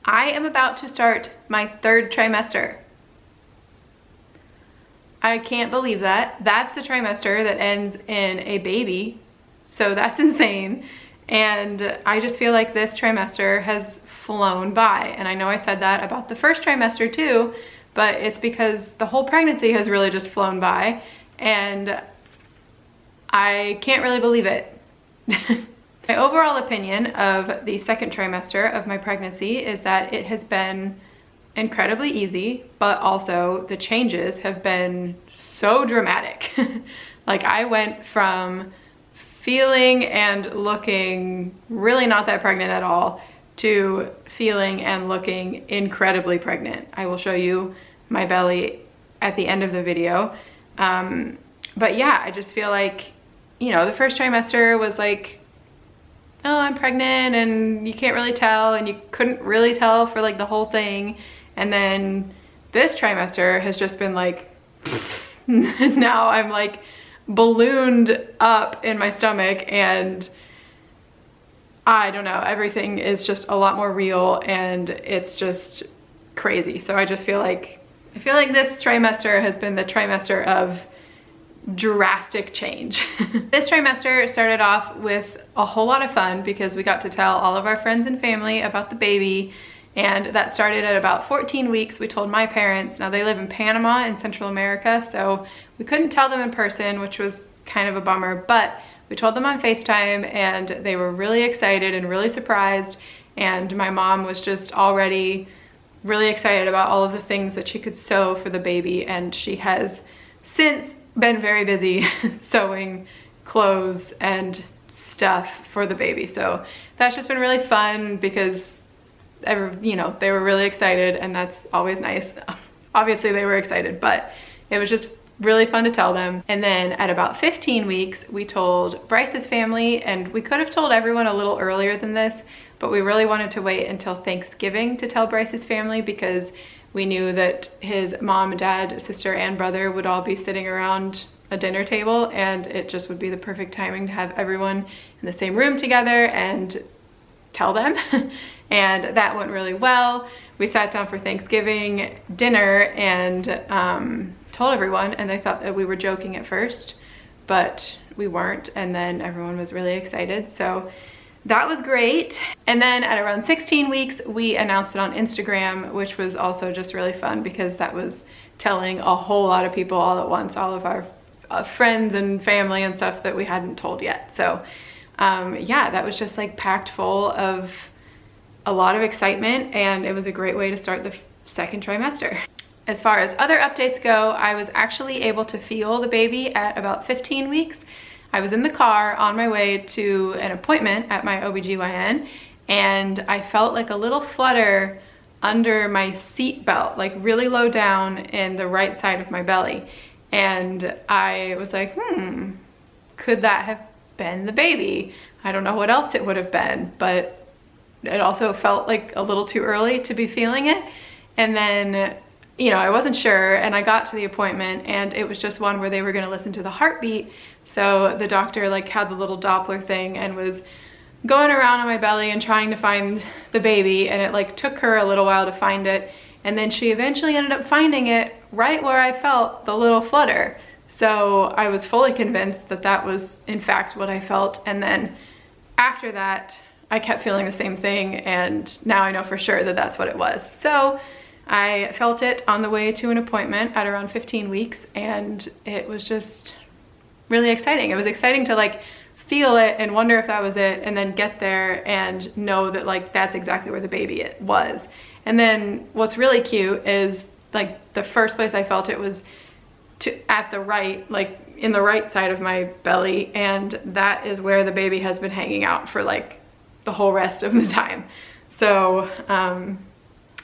I am about to start my 3rd trimester. I can't believe that. That's the trimester that ends in a baby. So that's insane. And I just feel like this trimester has flown by. And I know I said that about the 1st trimester too, but it's because the whole pregnancy has really just flown by and I can't really believe it. My overall opinion of the 2nd trimester of my pregnancy is that it has been incredibly easy, but also the changes have been so dramatic. Like I went from feeling and looking really not that pregnant at all to feeling and looking incredibly pregnant. I will show you my belly at the end of the video. But yeah, I just feel like, you know, the 1st trimester was like, oh, I'm pregnant and you can't really tell, and you couldn't really tell for like the whole thing. And then this trimester has just been like, now I'm like ballooned up in my stomach and I don't know, everything is just a lot more real and it's just crazy. So I just feel like, this trimester has been the trimester of drastic change. This trimester started off with a whole lot of fun because we got to tell all of our friends and family about the baby, and that started at about 14 weeks. We told my parents. Now they live in Panama in Central America, so we couldn't tell them in person, which was kind of a bummer, but we told them on FaceTime and they were really excited and really surprised, and my mom was just already really excited about all of the things that she could sew for the baby, and she has since been very busy sewing clothes and stuff for the baby. So that's just been really fun because you know, they were really excited, and that's always nice. Obviously they were excited, but it was just really fun to tell them. And then at about 15 weeks, we told Bryce's family, and we could have told everyone a little earlier than this, but we really wanted to wait until Thanksgiving to tell Bryce's family because we knew that his mom, dad, sister, and brother would all be sitting around a dinner table, and it just would be the perfect timing to have everyone in the same room together and tell them. And that went really well. We sat down for Thanksgiving dinner and told everyone, and they thought that we were joking at first, but we weren't, and then everyone was really excited. So that was great. And then at around 16 weeks, we announced it on Instagram, which was also just really fun because that was telling a whole lot of people all at once, all of our friends and family and stuff that we hadn't told yet. So yeah, that was just like packed full of a lot of excitement, and it was a great way to start the 2nd trimester. As far as other updates go, I was actually able to feel the baby at about 15 weeks. I was in the car on my way to an appointment at my OBGYN, and I felt like a little flutter under my seat belt, like really low down in the right side of my belly. And I was like, could that have been the baby? I don't know what else it would have been, but it also felt like a little too early to be feeling it. And then, you know, I wasn't sure, and I got to the appointment, and it was just one where they were gonna listen to the heartbeat. So the doctor like had the little Doppler thing and was going around on my belly and trying to find the baby, and it like took her a little while to find it. And then she eventually ended up finding it right where I felt the little flutter. So I was fully convinced that that was in fact what I felt. And then after that, I kept feeling the same thing, and now I know for sure that that's what it was. So I felt it on the way to an appointment at around 15 weeks, and it was just really exciting. It was exciting to like feel it and wonder if that was it, and then get there and know that like that's exactly where the baby it was. And then what's really cute is like the first place I felt it was at the right, like in the right side of my belly, and that is where the baby has been hanging out for like the whole rest of the time. So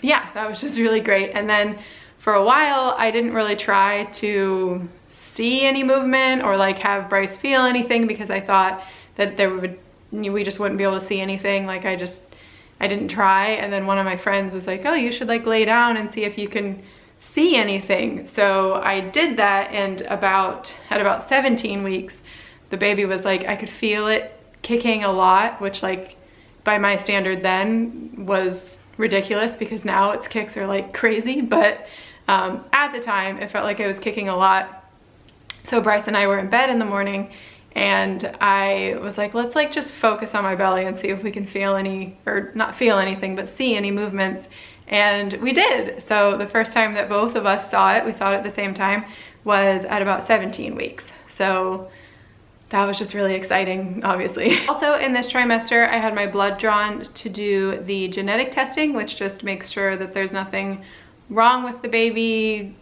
yeah, that was just really great. And then for a while I didn't really try to see any movement or like have Bryce feel anything because I thought that we just wouldn't be able to see anything. Like I didn't try. And then one of my friends was like, oh, you should like lay down and see if you can see anything. So I did that, and at about 17 weeks, the baby was like, I could feel it kicking a lot, which like by my standard then was ridiculous because now its kicks are like crazy, but at the time it felt like I was kicking a lot. So Bryce and I were in bed in the morning, and I was like, let's like just focus on my belly and see if we can feel any, or not feel anything, but see any movements. And we did. So the first time that both of us saw it, we saw it at the same time, was at about 17 weeks. So that was just really exciting, obviously. Also in this trimester, I had my blood drawn to do the genetic testing, which just makes sure that there's nothing wrong with the baby,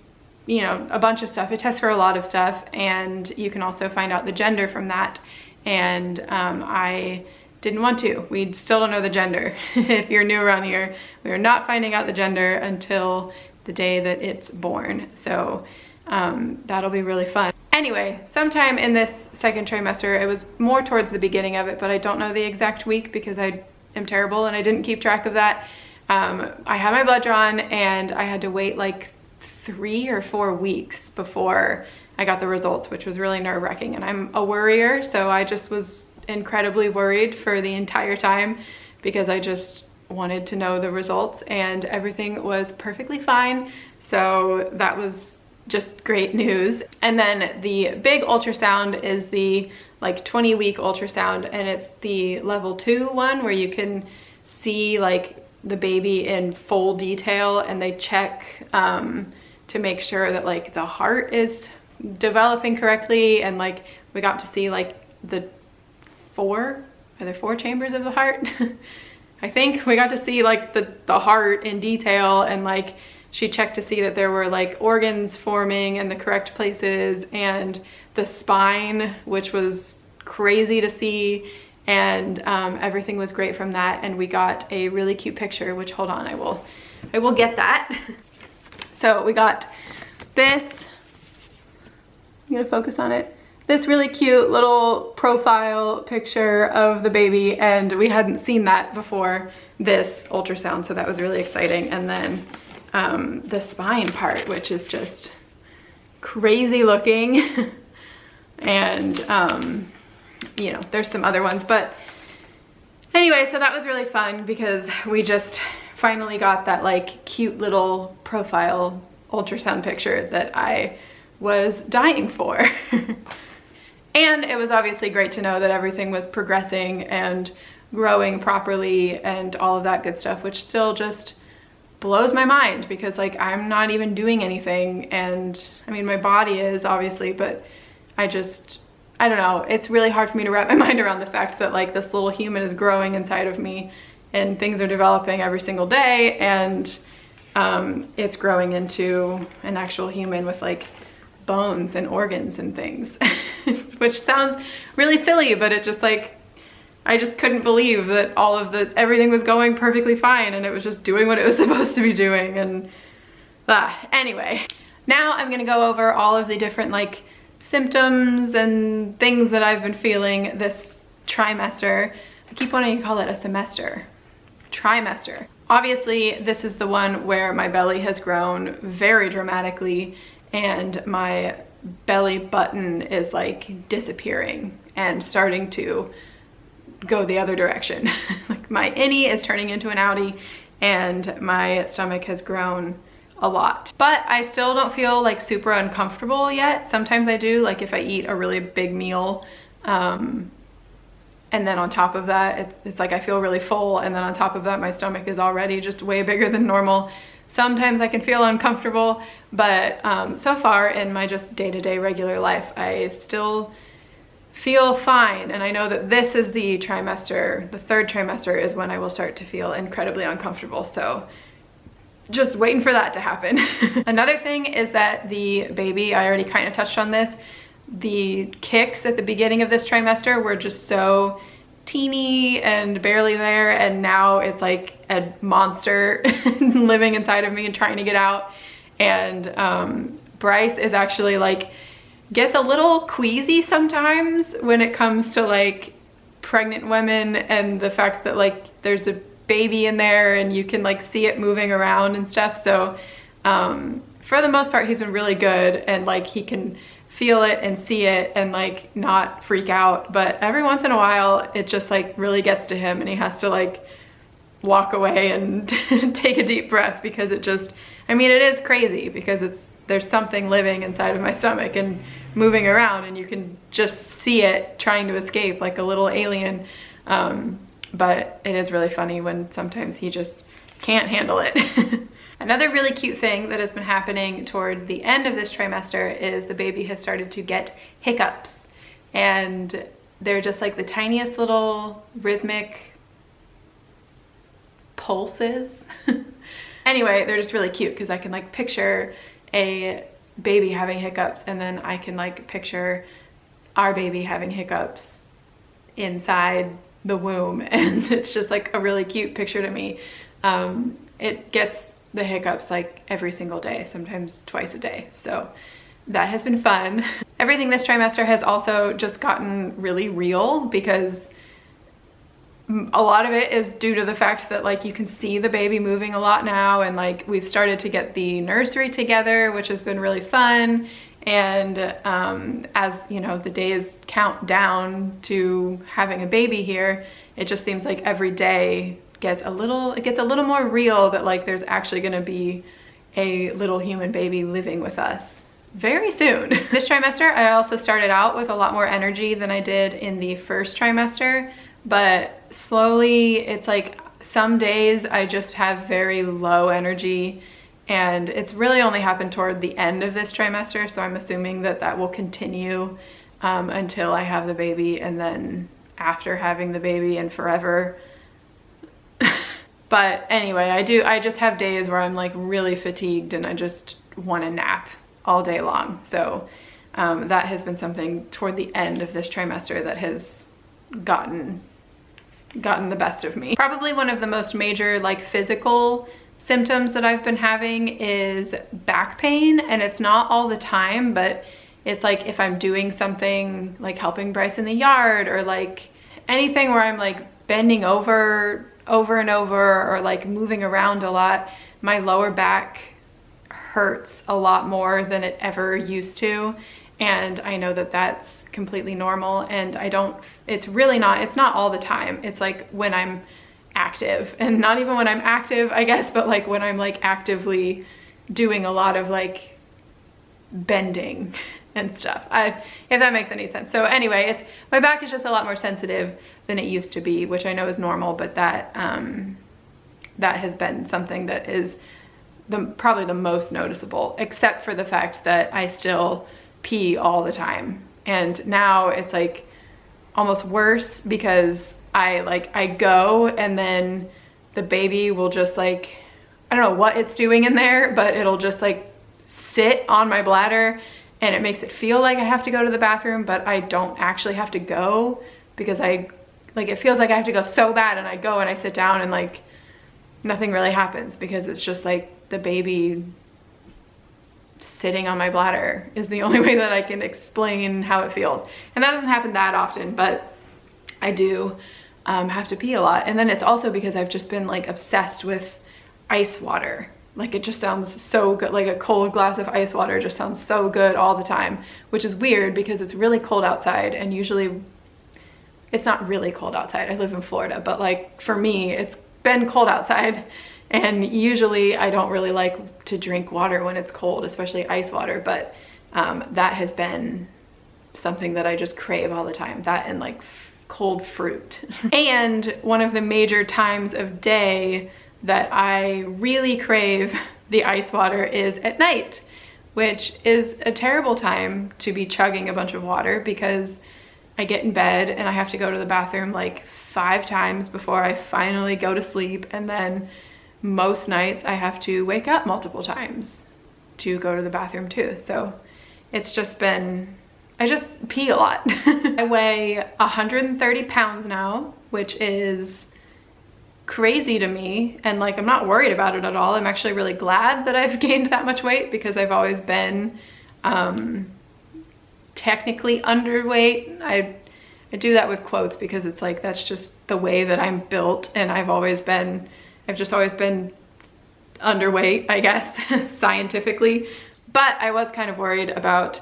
you know, a bunch of stuff. It tests for a lot of stuff, and you can also find out the gender from that. And I didn't want to. We still don't know the gender. If you're new around here, we are not finding out the gender until the day that it's born. So that'll be really fun. Anyway, sometime in this second trimester, it was more towards the beginning of it, but I don't know the exact week because I am terrible and I didn't keep track of that. I had my blood drawn, and I had to wait like 3 or 4 weeks before I got the results, which was really nerve-wracking. And I'm a worrier, so I just was incredibly worried for the entire time because I just wanted to know the results, and everything was perfectly fine. So that was just great news. And then the big ultrasound is the like 20-week ultrasound, and it's the level 2 one where you can see like the baby in full detail, and they check to make sure that like the heart is developing correctly. And like we got to see like the are there 4 chambers of the heart? I think we got to see like the heart in detail, and like she checked to see that there were like organs forming in the correct places, and the spine, which was crazy to see, and everything was great from that. And we got a really cute picture, which, hold on, I will get that. So we got this, I'm gonna focus on it, this really cute little profile picture of the baby, and we hadn't seen that before this ultrasound, so that was really exciting. And then the spine part, which is just crazy looking. And you know, there's some other ones, but anyway, so that was really fun because we just finally got that like cute little profile ultrasound picture that I was dying for. And it was obviously great to know that everything was progressing and growing properly and all of that good stuff, which still just blows my mind because like I'm not even doing anything. And I mean, my body is obviously, but I don't know, it's really hard for me to wrap my mind around the fact that like this little human is growing inside of me, and things are developing every single day, and it's growing into an actual human with like bones and organs and things. Which sounds really silly, but it just like, I just couldn't believe that everything was going perfectly fine, and it was just doing what it was supposed to be doing. And anyway, now I'm gonna go over all of the different like symptoms and things that I've been feeling this trimester. I keep wanting to call it a semester. Trimester. Obviously, this is the one where my belly has grown very dramatically, and my belly button is like disappearing and starting to go the other direction. Like my innie is turning into an outie, and my stomach has grown a lot. But I still don't feel like super uncomfortable yet. Sometimes I do, like if I eat a really big meal, and then on top of that, it's like I feel really full, and then on top of that, my stomach is already just way bigger than normal. Sometimes I can feel uncomfortable, but so far in my just day-to-day regular life, I still feel fine. And I know that this is the trimester, the 3rd trimester is when I will start to feel incredibly uncomfortable. So just waiting for that to happen. Another thing is that the baby, I already kind of touched on this, the kicks at the beginning of this trimester were just so teeny and barely there, and now it's like a monster living inside of me and trying to get out. And Bryce is actually like, gets a little queasy sometimes when it comes to like pregnant women, and the fact that like there's a baby in there and you can like see it moving around and stuff. So for the most part, he's been really good, and like he can feel it and see it and like not freak out. But every once in a while, it just like really gets to him, and he has to like walk away and take a deep breath, because it just, I mean, it is crazy because there's something living inside of my stomach and moving around, and you can just see it trying to escape like a little alien. But it is really funny when sometimes he just can't handle it. Another really cute thing that has been happening toward the end of this trimester is the baby has started to get hiccups, and they're just like the tiniest little rhythmic pulses. Anyway, they're just really cute because I can like picture a baby having hiccups, and then I can like picture our baby having hiccups inside the womb, and it's just like a really cute picture to me. It gets the hiccups like every single day, sometimes twice a day, so that has been fun. Everything this trimester has also just gotten really real, because a lot of it is due to the fact that like you can see the baby moving a lot now, and like we've started to get the nursery together, which has been really fun. And as you know, the days count down to having a baby here, it just seems like every day gets a little more real, that like there's actually going to be a little human baby living with us very soon. This trimester I also started out with a lot more energy than I did in the first trimester, but slowly it's like some days I just have very low energy, and it's really only happened toward the end of this trimester, so I'm assuming that that will continue until I have the baby, and then after having the baby and forever. But anyway, I just have days where I'm like really fatigued and I just want to nap all day long. So that has been something toward the end of this trimester that has gotten the best of me. Probably one of the most major like physical symptoms that I've been having is back pain, and it's not all the time, but it's like if I'm doing something like helping Bryce in the yard, or like anything where I'm like bending over and over, or like moving around a lot, my lower back hurts a lot more than it ever used to. And I know that that's completely normal, and it's not all the time. It's like when I'm active, and not even when I'm active, I guess, but like when I'm like actively doing a lot of like bending and stuff, if that makes any sense. So anyway, my back is just a lot more sensitive than it used to be, which I know is normal, but that has been something that is probably the most noticeable, except for the fact that I still pee all the time. And now it's like almost worse, because I go, and then the baby will just like, I don't know what it's doing in there, but it'll just like sit on my bladder, and it makes it feel like I have to go to the bathroom, but I don't actually have to go, because it feels like I have to go so bad, and I go and I sit down, and like nothing really happens, because it's just like the baby sitting on my bladder is the only way that I can explain how it feels. And that doesn't happen that often, but I do have to pee a lot. And then it's also because I've just been like obsessed with ice water. Like it just sounds so good, like a cold glass of ice water just sounds so good all the time, which is weird because it's really cold outside, and usually it's not really cold outside. I live in Florida, but like for me, it's been cold outside, and usually I don't really like to drink water when it's cold, especially ice water, but that has been something that I just crave all the time, that and like cold fruit. And one of the major times of day that I really crave the ice water is at night, which is a terrible time to be chugging a bunch of water, because I get in bed and I have to go to the bathroom like 5 times before I finally go to sleep, and then most nights I have to wake up multiple times to go to the bathroom too. So it's just been, I just pee a lot. I weigh 130 pounds now, which is crazy to me, and like I'm not worried about it at all. I'm actually really glad that I've gained that much weight, because I've always been technically underweight. I do that with quotes because it's like that's just the way that I'm built, and I've just always been underweight, I guess, scientifically. But I was kind of worried about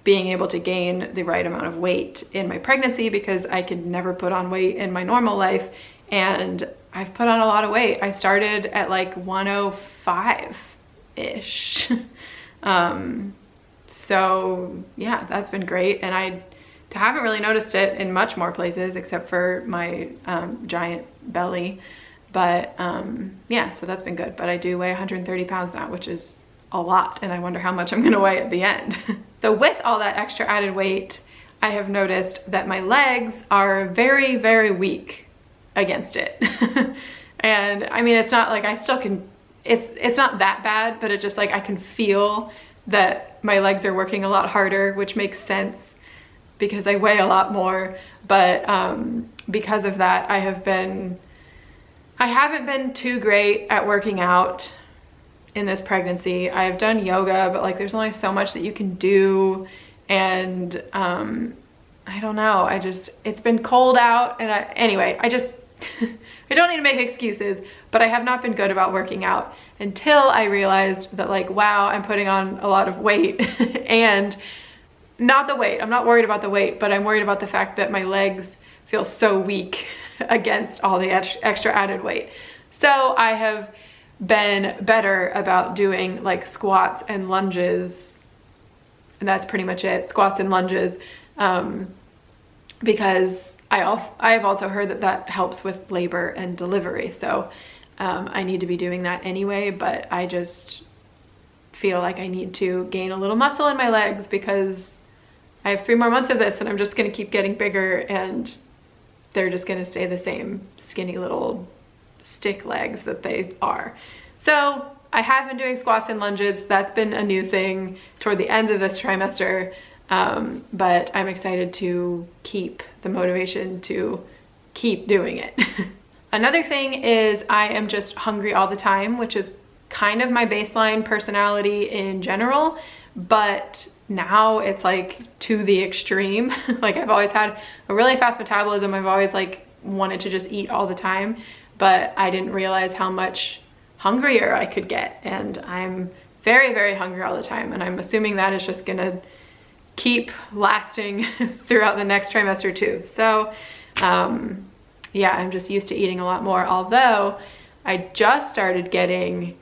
being able to gain the right amount of weight in my pregnancy, because I could never put on weight in my normal life, and I've put on a lot of weight. I started at like 105-ish. So yeah, that's been great. And I haven't really noticed it in much more places except for my giant belly. But yeah, so that's been good. But I do weigh 130 pounds now, which is a lot. And I wonder how much I'm gonna weigh at the end. So with all that extra added weight, I have noticed that my legs are very, very weak against it. And I mean, it's not like I still can, it's not that bad, but it just like I can feel that my legs are working a lot harder, which makes sense because I weigh a lot more. But because of that, I haven't been too great at working out in this pregnancy. I've done yoga, but like there's only so much that you can do. And I don't know, it's been cold out, and anyway, I don't need to make excuses, but I have not been good about working out until I realized that like, wow, I'm putting on a lot of weight. And not the weight, I'm not worried about the weight, but I'm worried about the fact that my legs feel so weak against all the extra added weight. So I have been better about doing like squats and lunges, and that's pretty much it, squats and lunges, because I've also heard that that helps with labor and delivery. So I need to be doing that anyway, but I just feel like I need to gain a little muscle in my legs because I have 3 more months of this and I'm just gonna keep getting bigger and they're just gonna stay the same skinny little stick legs that they are. So I have been doing squats and lunges. That's been a new thing toward the end of this trimester. But I'm excited to keep the motivation to keep doing it. Another thing is I am just hungry all the time, which is kind of my baseline personality in general, but now it's like to the extreme. Like I've always had a really fast metabolism. I've always like wanted to just eat all the time, but I didn't realize how much hungrier I could get. And I'm very, very hungry all the time. And I'm assuming that is just gonna keep lasting throughout the next trimester too. So yeah, I'm just used to eating a lot more, although I just started getting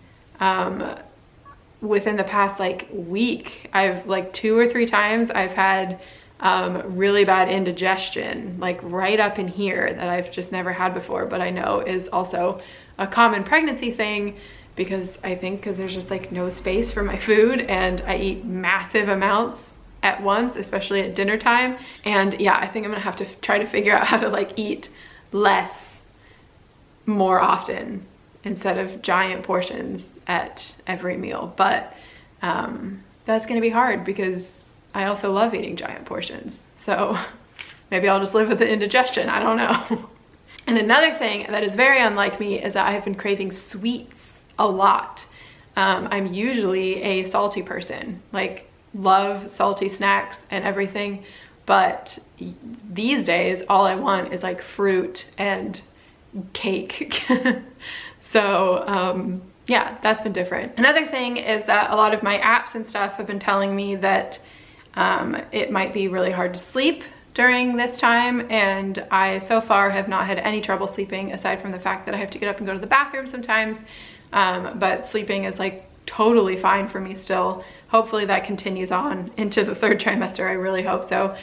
within the past like week, I've like 2 or 3 times I've had really bad indigestion, like right up in here, that I've just never had before, but I know is also a common pregnancy thing because there's just like no space for my food and I eat massive amounts at once, especially at dinner time. And yeah, I think I'm gonna have to try to figure out how to like eat less more often instead of giant portions at every meal. But that's gonna be hard because I also love eating giant portions. So maybe I'll just live with the indigestion, I don't know. And another thing that is very unlike me is that I have been craving sweets a lot. I'm usually a salty person, like love salty snacks and everything, but these days all I want is like fruit and cake. So yeah, that's been different. Another thing is that a lot of my apps and stuff have been telling me that it might be really hard to sleep during this time, and I so far have not had any trouble sleeping aside from the fact that I have to get up and go to the bathroom sometimes, but sleeping is like totally fine for me still. Hopefully that continues on into the 3rd trimester, I really hope so.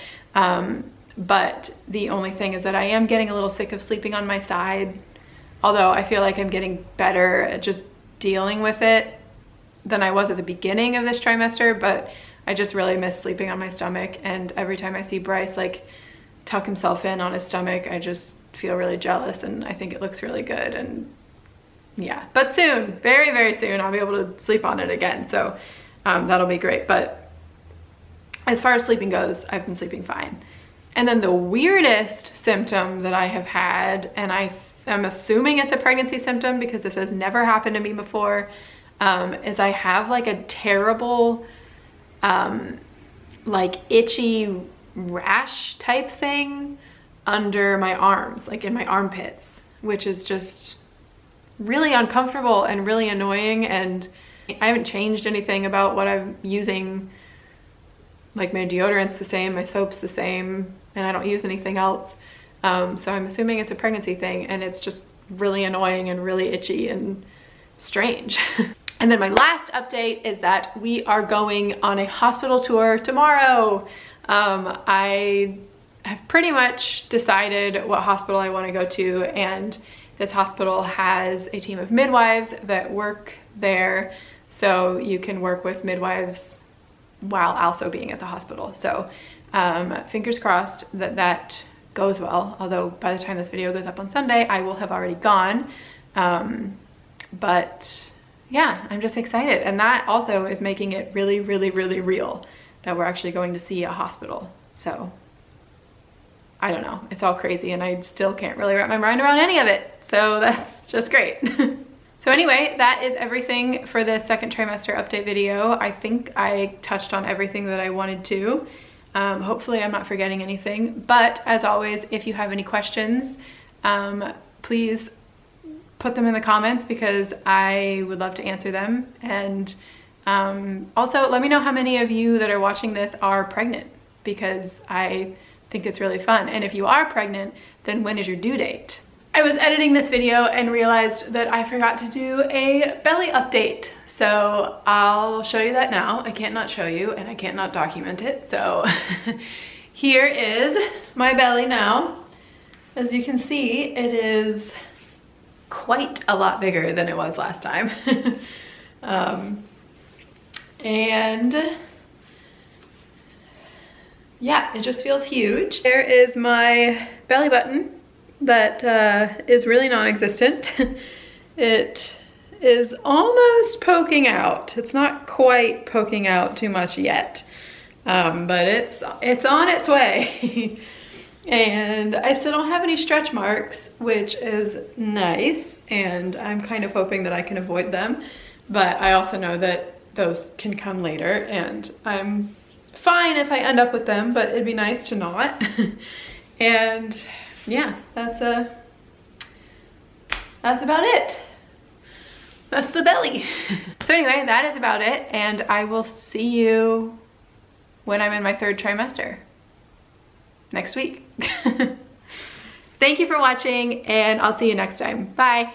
But the only thing is that I am getting a little sick of sleeping on my side, although I feel like I'm getting better at just dealing with it than I was at the beginning of this trimester, but I just really miss sleeping on my stomach, and every time I see Bryce like tuck himself in on his stomach, I just feel really jealous and I think it looks really good. And yeah, but soon, very, very soon, I'll be able to sleep on it again. So that'll be great. But as far as sleeping goes, I've been sleeping fine. And then the weirdest symptom that I have had, and I'm assuming it's a pregnancy symptom because this has never happened to me before, is I have like a terrible like itchy rash type thing under my arms, like in my armpits, which is just really uncomfortable and really annoying. And I haven't changed anything about what I'm using. Like my deodorant's the same, my soap's the same, and I don't use anything else. So I'm assuming it's a pregnancy thing, and it's just really annoying and really itchy and strange. And then my last update is that we are going on a hospital tour tomorrow. I have pretty much decided what hospital I want to go to, and this hospital has a team of midwives that work there, so you can work with midwives while also being at the hospital. So fingers crossed that that goes well, although by the time this video goes up on Sunday, I will have already gone. But yeah, I'm just excited. And that also is making it really, really, really real that we're actually going to see a hospital. So I don't know, it's all crazy and I still can't really wrap my mind around any of it. So that's just great. So anyway, that is everything for the second trimester update video. I think I touched on everything that I wanted to. Hopefully I'm not forgetting anything, but as always, if you have any questions, please put them in the comments because I would love to answer them. And also let me know how many of you that are watching this are pregnant, because I think it's really fun. And if you are pregnant, then when is your due date? I was editing this video and realized that I forgot to do a belly update. So I'll show you that now. I can't not show you and I can't not document it. So here is my belly now. As you can see, it is quite a lot bigger than it was last time. And yeah, it just feels huge. There is my belly button that is really non-existent. It is almost poking out. It's not quite poking out too much yet, but it's on its way. And I still don't have any stretch marks, which is nice, and I'm kind of hoping that I can avoid them, but I also know that those can come later, and I'm fine if I end up with them, but it'd be nice to not. And yeah, that's about it. That's the belly. So anyway, that is about it, and I will see you when I'm in my third trimester next week. Thank you for watching, and I'll see you next time. Bye.